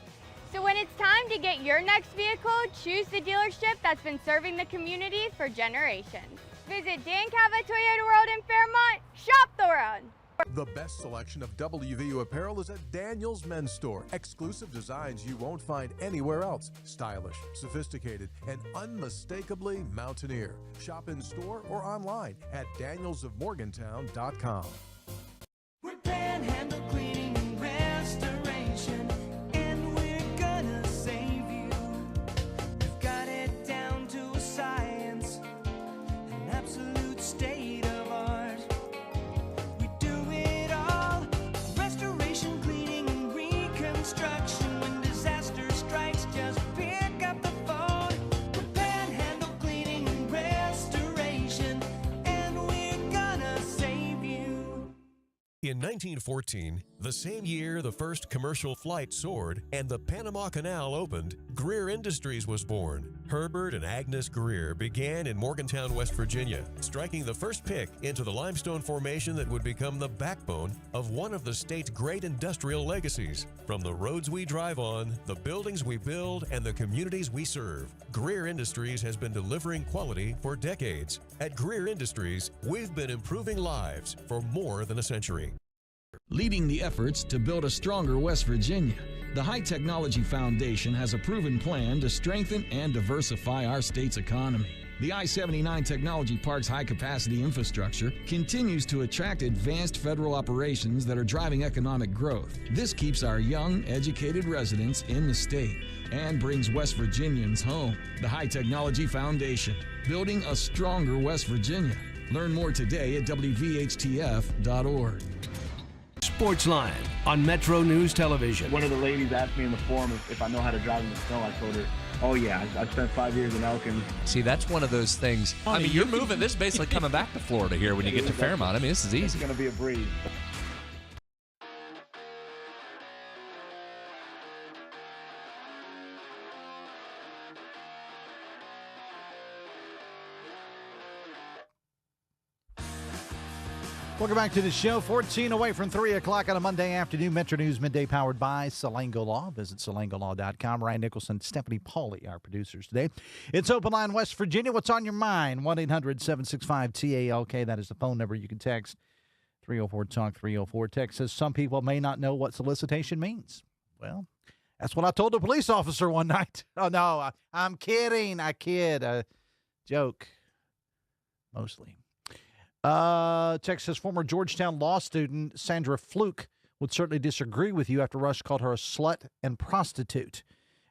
So when it's time to get your next vehicle, choose the dealership that's been serving the community for generations. Visit Dan Cava Toyota World in Fairmont. Shop the road. The best selection of WVU apparel is at Daniel's Men's Store. Exclusive designs you won't find anywhere else. Stylish, sophisticated, and unmistakably mountaineer. Shop in store or online at danielsofmorgantown.com. We're Panhandle Cleaning and Restoration, and we're gonna save you. We've got it down to a science, an absolute state of art. We do it all, restoration, cleaning, and reconstruction. When disaster strikes, just pick up the phone. We're Panhandle Cleaning and Restoration, and we're gonna save you. In 1914, the same year the first commercial flight soared and the Panama Canal opened, Greer Industries was born. Herbert and Agnes Greer began in Morgantown, West Virginia, striking the first pick into the limestone formation that would become the backbone of one of the state's great industrial legacies. From the roads we drive on, the buildings we build, and the communities we serve, Greer Industries has been delivering quality for decades. At Greer Industries, we've been improving lives for more than a century. Leading the efforts to build a stronger West Virginia, the High Technology Foundation has a proven plan to strengthen and diversify our state's economy. The I-79 Technology Park's high-capacity infrastructure continues to attract advanced federal operations that are driving economic growth. This keeps our young, educated residents in the state and brings West Virginians home. The High Technology Foundation, building a stronger West Virginia. Learn more today at WVHTF.org. Sportsline on Metro News Television. One of the ladies asked me in the forum if I know how to drive in the snow. I told her, oh yeah, I spent 5 years in Elkins. See, that's one of those things. I mean, you're moving. This is basically coming back to Florida here when you get to Fairmont. I mean, this is easy. It's going to be a breeze. Welcome back to the show. 14 away from 3 o'clock on a Monday afternoon. Metro News Midday powered by Salango Law. Visit salangolaw.com. Ryan Nicholson, Stephanie Pauly, our producers today. It's Open Line West Virginia. What's on your mind? 1-800-765-TALK. That is the phone number. You can text 304-TALK 304. Text says some people may not know what solicitation means. Well, that's what I told the police officer one night. Oh, no, I'm kidding. I kid. Joke. Mostly. Texas former Georgetown law student Sandra Fluke would certainly disagree with you after Rush called her a slut and prostitute.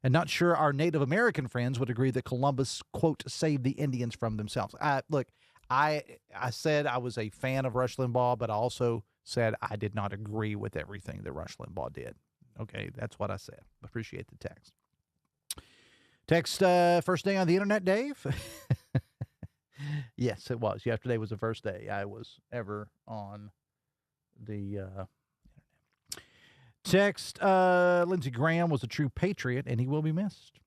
And not sure our Native American friends would agree that Columbus, quote, saved the Indians from themselves. Look, I said I was a fan of Rush Limbaugh, but I also said I did not agree with everything that Rush Limbaugh did. Okay, that's what I said. Appreciate the text. Text, first day on the internet, Dave? Yes, it was. Yesterday was the first day I was ever on the internet. Text, Lindsey Graham was a true patriot, and he will be missed.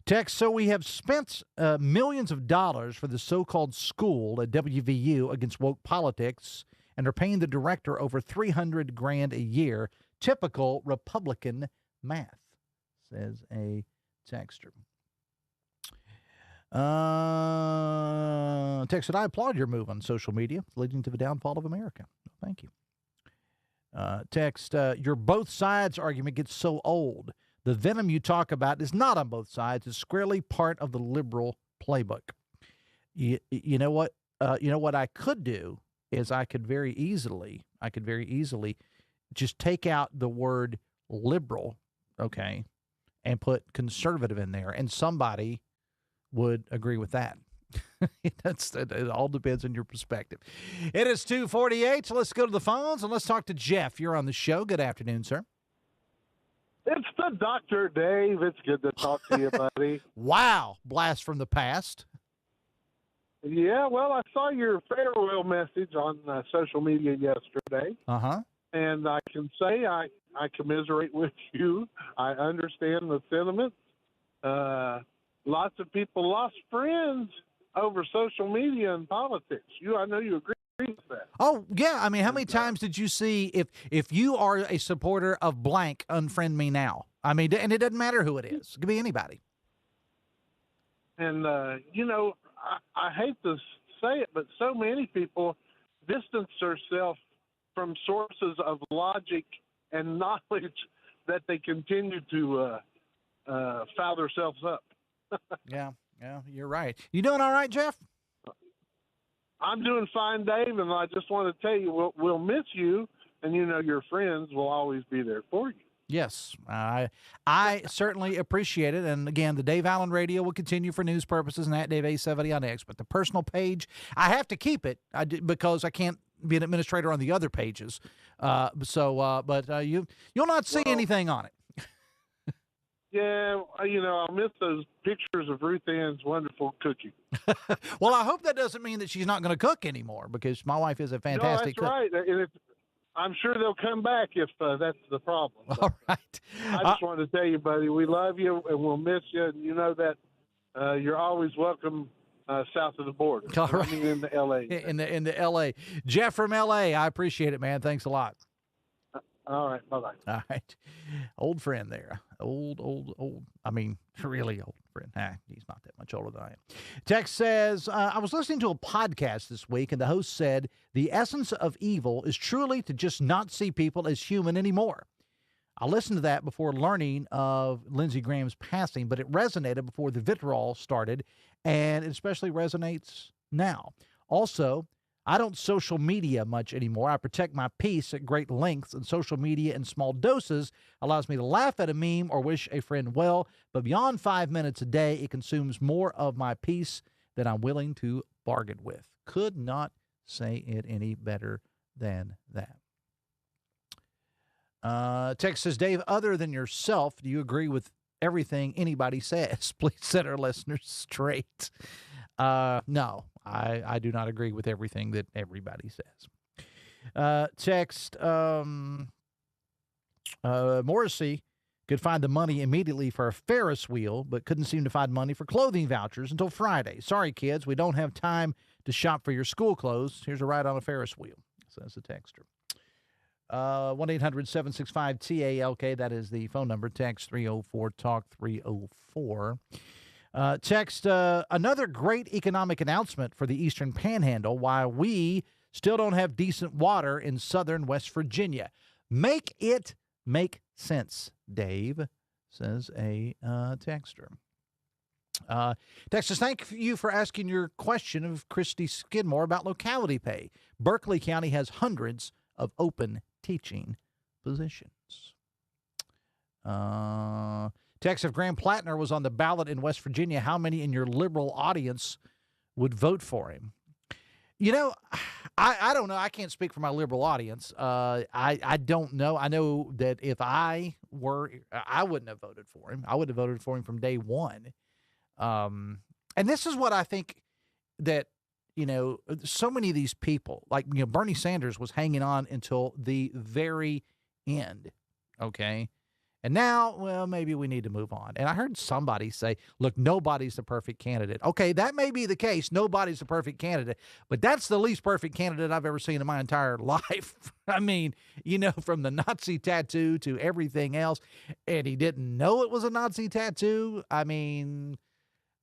Text, so we have spent millions of dollars for the so-called school at WVU against woke politics and are paying the director over $300,000 a year. Typical Republican math, says a texter. Text said, I applaud your move on social media, leading to the downfall of America. Thank you. Text, your both sides argument gets so old. The venom you talk about is not on both sides. It's squarely part of the liberal playbook. You know what? You know what I could do is I could very easily just take out the word liberal, okay, and put conservative in there, and somebody would agree with that. It all depends on your perspective. It is 2:48, so let's go to the phones and let's talk to Jeff. You're on the show. Good afternoon, sir. It's the Dr. Dave. It's good to talk to you, buddy. Wow. Blast from the past. Yeah, well, I saw your farewell message on social media yesterday. Uh-huh. And I can say I commiserate with you. I understand the sentiments. Lots of people lost friends over social media and politics. I know you agree with that. Oh, yeah. I mean, how many times did you see if you are a supporter of blank, unfriend me now? I mean, and it doesn't matter who it is. It could be anybody. And, I hate to say it, but so many people distance themselves from sources of logic and knowledge that they continue to foul themselves up. Yeah, you're right. You doing all right, Jeff? I'm doing fine, Dave, and I just want to tell you we'll miss you, and your friends will always be there for you. Yes, I certainly appreciate it. And again, the Dave Allen Radio will continue for news purposes and at Dave A70 on X. But the personal page, I have to keep it because I can't be an administrator on the other pages. But you'll not see anything on it. Yeah, I'll miss those pictures of Ruth Ann's wonderful cooking. Well, I hope that doesn't mean that she's not going to cook anymore, because my wife is a fantastic cook. No, that's right. And I'm sure they'll come back if that's the problem. All right. I just wanted to tell you, buddy, we love you and we'll miss you. And you know that you're always welcome south of the border. All right. I mean, in the L.A. In the L.A. Jeff from L.A., I appreciate it, man. Thanks a lot. All right. Bye-bye. All right. Old friend there. Old. I mean, really old friend. He's not that much older than I am. Text says, I was listening to a podcast this week, and the host said, the essence of evil is truly to just not see people as human anymore. I listened to that before learning of Lindsey Graham's passing, but it resonated before the vitriol started, and it especially resonates now. Also, I don't social media much anymore. I protect my peace at great lengths, and social media in small doses allows me to laugh at a meme or wish a friend well, but beyond 5 minutes a day, it consumes more of my peace than I'm willing to bargain with. Could not say it any better than that. Text says, Dave, other than yourself, do you agree with everything anybody says? Please set our listeners straight. No, I do not agree with everything that everybody says. Text, Morrissey could find the money immediately for a Ferris wheel, but couldn't seem to find money for clothing vouchers until Friday. Sorry, kids, we don't have time to shop for your school clothes. Here's a ride on a Ferris wheel, says the texter. 1-800-765-TALK, that is the phone number. Text 304-TALK-304. Text, another great economic announcement for the Eastern Panhandle, why we still don't have decent water in southern West Virginia. Make it make sense, Dave, says a texter. Texas, thank you for asking your question of Kristie Skidmore about locality pay. Berkeley County has hundreds of open teaching positions. Text, if Graham Plattner was on the ballot in West Virginia, how many in your liberal audience would vote for him? I don't know. I can't speak for my liberal audience. I don't know. I know that if I were, I wouldn't have voted for him. I would have voted for him from day one. And this is what I think that, so many of these people, like, Bernie Sanders was hanging on until the very end. Okay. And now, well, maybe we need to move on. And I heard somebody say, look, nobody's the perfect candidate. Okay, that may be the case. Nobody's the perfect candidate. But that's the least perfect candidate I've ever seen in my entire life. I mean, from the Nazi tattoo to everything else. And he didn't know it was a Nazi tattoo. I mean,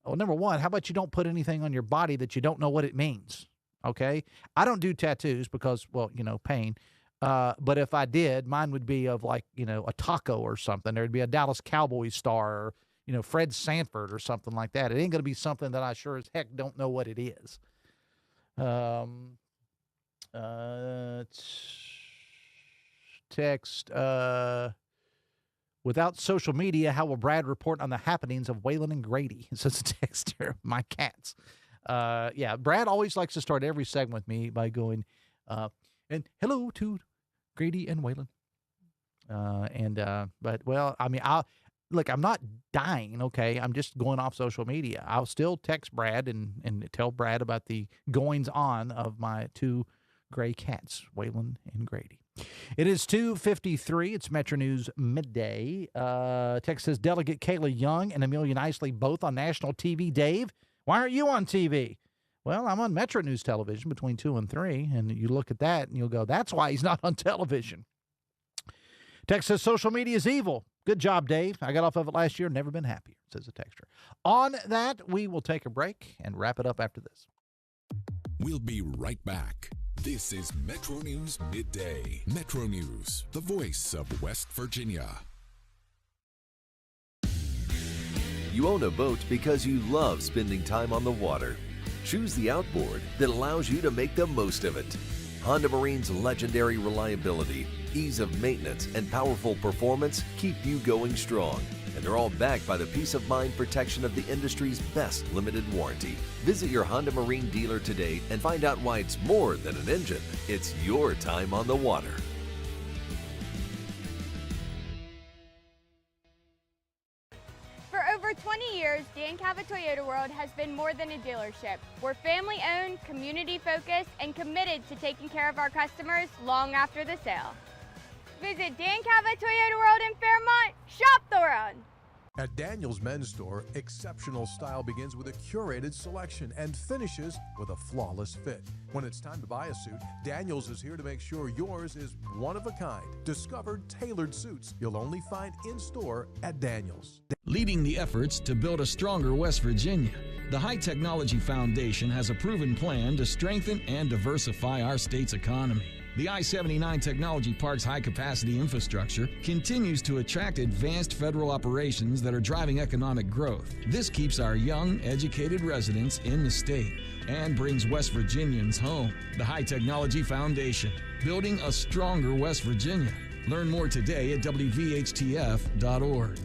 Well, number one, how about you don't put anything on your body that you don't know what it means? Okay? I don't do tattoos because, well, pain. But if I did, mine would be of like, a taco or something. There'd be a Dallas Cowboys star or, Fred Sanford or something like that. It ain't going to be something that I sure as heck don't know what it is. Text, without social media, how will Brad report on the happenings of Waylon and Grady? Says a text here, my cats. Yeah, Brad always likes to start every segment with me by going, and hello to Grady and Waylon. But I mean, I'm not dying, okay? I'm just going off social media. I'll still text Brad and tell Brad about the goings on of my two gray cats, Waylon and Grady. It is 2:53. It's Metro News Midday. Text says, Delegate Kayla Young and Amelia Nicely both on national TV. Dave, why aren't you on TV? Well, I'm on Metro News Television between 2 and 3, and you look at that and you'll go, that's why he's not on television. Text says, social media is evil. Good job, Dave. I got off of it last year. Never been happier, says a texter. On that, we will take a break and wrap it up after this. We'll be right back. This is Metro News Midday. Metro News, the voice of West Virginia. You own a boat because you love spending time on the water. Choose the outboard that allows you to make the most of it. Honda Marine's legendary reliability, ease of maintenance, and powerful performance keep you going strong. And they're all backed by the peace of mind protection of the industry's best limited warranty. Visit your Honda Marine dealer today and find out why it's more than an engine. It's your time on the water. For over 20 years, Dan Cava Toyota World has been more than a dealership. We're family-owned, community-focused, and committed to taking care of our customers long after the sale. Visit Dan Cava Toyota World in Fairmont. Shop the world. At Daniel's Men's Store, exceptional style begins with a curated selection and finishes with a flawless fit. When it's time to buy a suit, Daniel's is here to make sure yours is one of a kind. Discover tailored suits you'll only find in-store at Daniel's. Leading the efforts to build a stronger West Virginia, the High Technology Foundation has a proven plan to strengthen and diversify our state's economy. The I-79 Technology Park's high-capacity infrastructure continues to attract advanced federal operations that are driving economic growth. This keeps our young, educated residents in the state and brings West Virginians home. The High Technology Foundation, building a stronger West Virginia. Learn more today at WVHTF.org.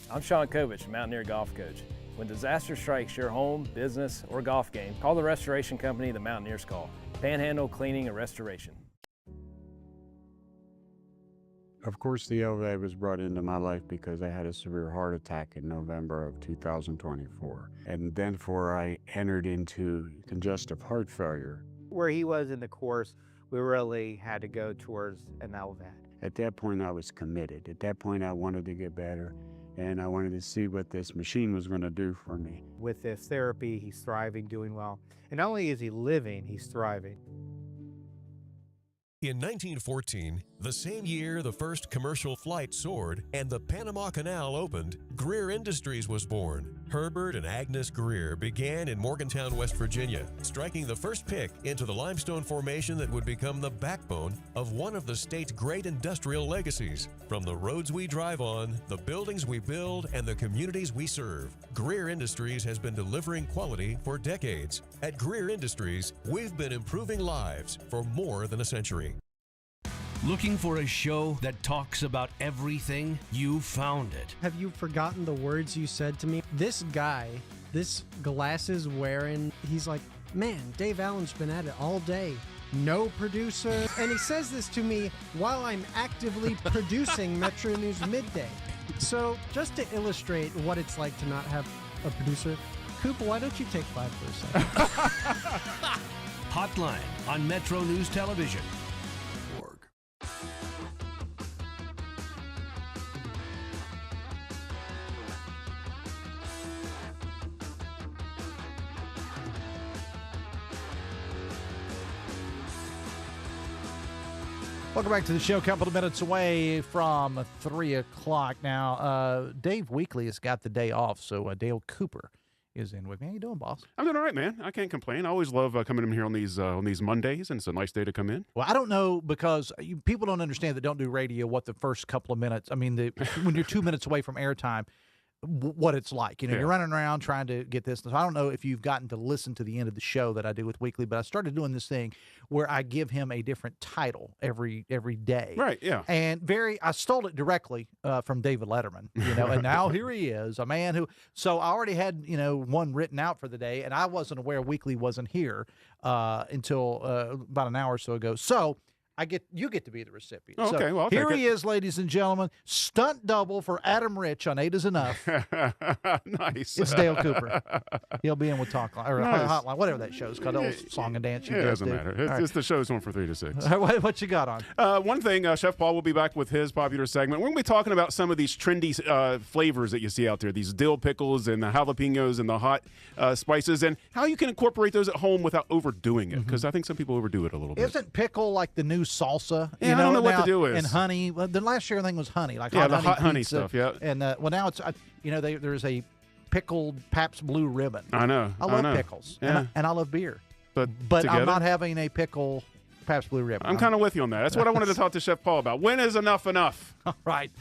I'm Sean Kovich, Mountaineer Golf Coach. When disaster strikes your home, business, or golf game, call the restoration company the Mountaineers call. Panhandle Cleaning and Restoration. Of course, the LVA was brought into my life because I had a severe heart attack in November of 2024. And then I entered into congestive heart failure. Where he was in the course, we really had to go towards an LVAD. At that point, I was committed. At that point, I wanted to get better. And I wanted to see what this machine was going to do for me. With this therapy, he's thriving, doing well. And not only is he living, he's thriving. In 1914, the same year the first commercial flight soared and the Panama Canal opened, Greer Industries was born. Herbert and Agnes Greer began in Morgantown, West Virginia, striking the first pick into the limestone formation that would become the backbone of one of the state's great industrial legacies. From the roads we drive on, the buildings we build, and the communities we serve, Greer Industries has been delivering quality for decades. At Greer Industries, we've been improving lives for more than a century. Looking for a show that talks about everything? You found it. Have you forgotten the words you said to me? This guy, this glasses wearing, he's like, man, Dave Allen's been at it all day. No producer. And he says this to me while I'm actively producing Metro News Midday. So just to illustrate what it's like to not have a producer, Coop, why don't you take 5 for a second? Hotline on Metro News Television. Welcome back to the show. A couple of minutes away from 3 o'clock. Now, Dave Weekley has got the day off, so Dale Cooper is in with me. How you doing, boss? I'm doing all right, man. I can't complain. I always love coming in here on these Mondays, and it's a nice day to come in. Well, I don't know, because people don't understand that don't do radio what the first couple of minutes, when you're 2 minutes away from airtime, what it's like. You know, you're running around trying to get this. So I don't know if you've gotten to listen to the end of the show that I do with Weekly, but I started doing this thing where I give him a different title every day. Right, yeah. And I stole it directly from David Letterman, and now here he is, a man who, so I already had, one written out for the day, and I wasn't aware Weekly wasn't here until about an hour or so ago. So you get to be the recipient. Oh, okay, so well, I'll here take he is, ladies and gentlemen. Stunt double for Adam Rich on 8 is Enough. Nice. It's Dale Cooper. He'll be in with Talkline or Nice. Hotline, whatever that show's called. Old song and dance. It doesn't matter. It's the show's on for 3 to 6. What you got on? One thing, Chef Paul will be back with his popular segment. We're going to be talking about some of these trendy flavors that you see out there, these dill pickles and the jalapenos and the hot spices, and how you can incorporate those at home without overdoing it, because I think some people overdo it a little bit. Isn't pickle like the new salsa? Yeah, I don't know what to do with. And honey. Well, the last year I think was honey, like the hot honey pizza. stuff. Yeah. And now it's there's a pickled Pabst Blue Ribbon. I know. I love pickles. Yeah. And I love beer. But together? I'm not having a pickle Pabst Blue Ribbon. I'm kind of with you on that. That's what I wanted to talk to Chef Paul about. When is enough enough? All right.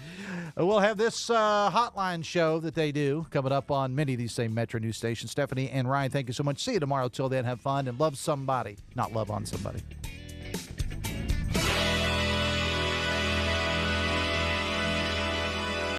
We'll have this hotline show that they do coming up on many of these same Metro News stations. Stephanie and Ryan, thank you so much. See you tomorrow. Till then, have fun and love somebody, not love on somebody.